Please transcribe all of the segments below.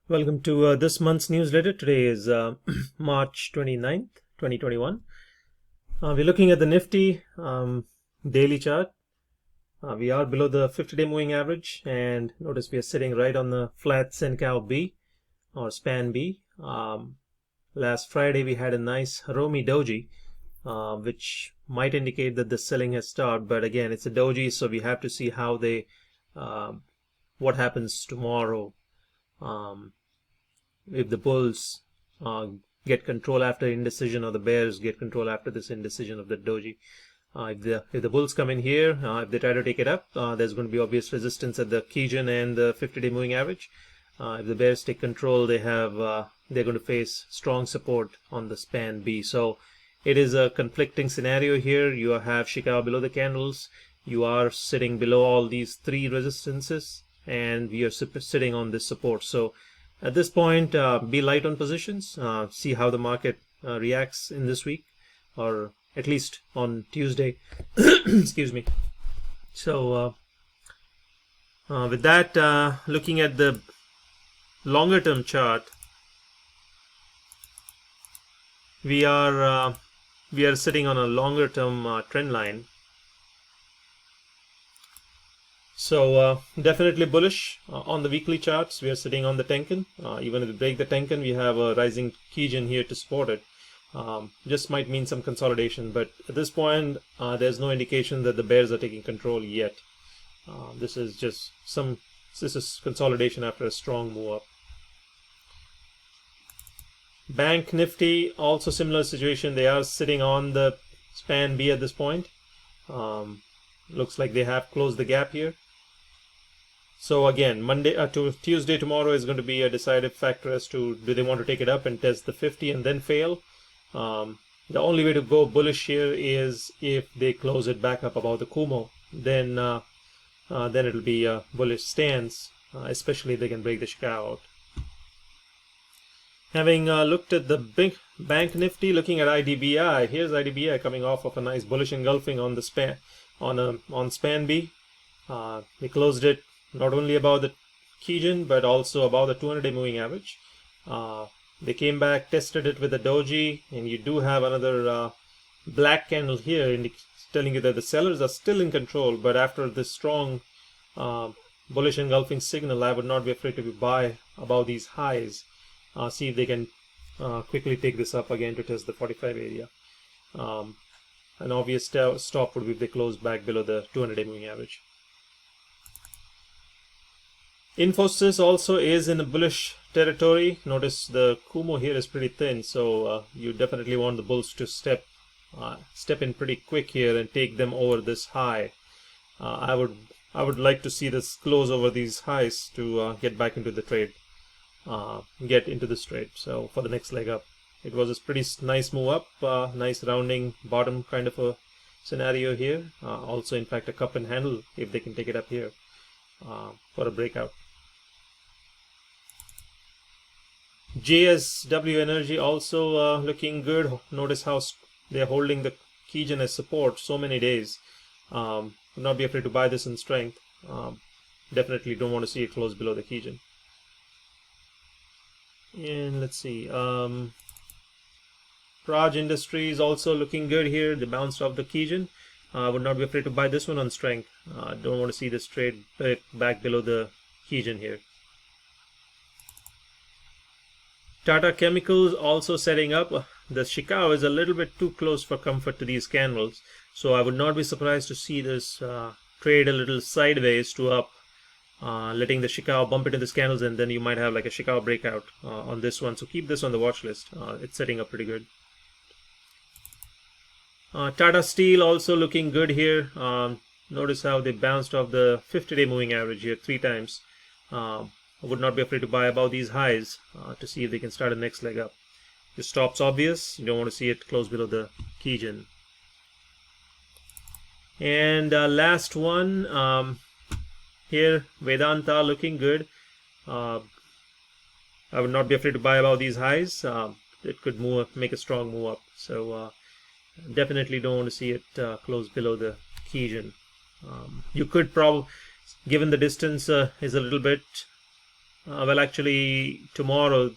Welcome to this month's newsletter. Today is March 29th, 2021. We're looking at the Nifty daily chart. We are below the 50-day moving average, and notice we are sitting right on the flat Senkou B or span B. Last Friday we had a nice Haromi doji, which might indicate that the selling has started, but again it's a doji, so we have to see how they what happens tomorrow. If the bulls get control after indecision, or the bears get control after this indecision of the doji. If the bulls come in here, if they try to take it up, there's going to be obvious resistance at the Kijun and the 50-day moving average. If the bears take control, they're going to face strong support on the span B. So it is a conflicting scenario here. You have Chicago below the candles. You are sitting below all these three resistances, and we are sitting on this support. So at this point, be light on positions, see how the market reacts in this week, or at least on Tuesday. Excuse me. So with that, looking at the longer term chart, we are sitting on a longer term trend line. So definitely bullish on the weekly charts. We are sitting on the Tenkan. Even if we break the Tenkan, we have a rising Kijun here to support it. Just might mean some consolidation, but at this point, there's no indication that the bears are taking control yet. This is consolidation after a strong move up. Bank Nifty, also similar situation. They are sitting on the span B at this point. Looks like they have closed the gap here. So again, Monday to Tuesday tomorrow is going to be a decisive factor as to do they want to take it up and test the 50 and then fail. The only way to go bullish here is if they close it back up above the Kumo. Then it'll be a bullish stance, especially if they can break the Chicago out. Having looked at the big Bank Nifty, looking at IDBI, here's IDBI coming off of a nice bullish engulfing on the span on span B. They closed it not only above the Kijun but also above the 200-day moving average. They came back, tested it with a doji, and you do have another black candle here telling you that the sellers are still in control. But after this strong bullish engulfing signal, I would not be afraid to buy above these highs. See if they can quickly take this up again to test the 45 area. An obvious stop would be if they close back below the 200-day moving average. Infosys also is in a bullish territory. Notice the Kumo here is pretty thin, so you definitely want the bulls to step in pretty quick here and take them over this high. I would like to see this close over these highs to get back into the trade, get into this trade. So for the next leg up, it was a pretty nice move up, nice rounding bottom kind of a scenario here. Also, in fact, a cup and handle if they can take it up here for a breakout. JSW Energy also looking good. Notice how they're holding the Kijun as support so many days. Would not be afraid to buy this in strength. Definitely don't want to see it close below the Kijun. And let's see. Praj Industries also looking good here. They bounced off the Kijun. Would not be afraid to buy this one on strength. Don't want to see this trade back below the Kijun here. Tata Chemicals also setting up. The Chicago is a little bit too close for comfort to these candles, so I would not be surprised to see this trade a little sideways to up, letting the Chicago bump into these candles, and then you might have like a Chicago breakout on this one. So keep this on the watch list. It's setting up pretty good. Tata Steel also looking good here. Notice how they bounced off the 50-day moving average here 3 times. I would not be afraid to buy above these highs to see if they can start a next leg up. Your stop's obvious. You don't want to see it close below the Kijun. And last one here, Vedanta looking good. I would not be afraid to buy above these highs. It could make a strong move up. So definitely don't want to see it close below the Kijun. You could probably, given the distance is a little bit Well, actually, tomorrow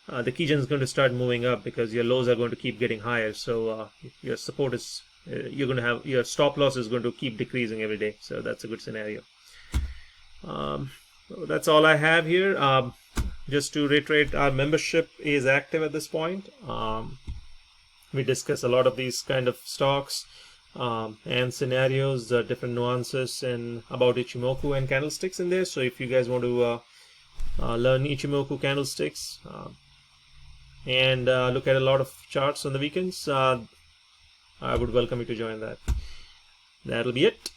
the Kijun is going to start moving up because your lows are going to keep getting higher. So your support is you're going to have your stop loss is going to keep decreasing every day. So that's a good scenario. So that's all I have here. Just to reiterate, our membership is active at this point. We discuss a lot of these kind of stocks and scenarios, different nuances and about Ichimoku and candlesticks in there. So if you guys want to learn Ichimoku candlesticks and look at a lot of charts on the weekends, I would welcome you to join that. That'll be it.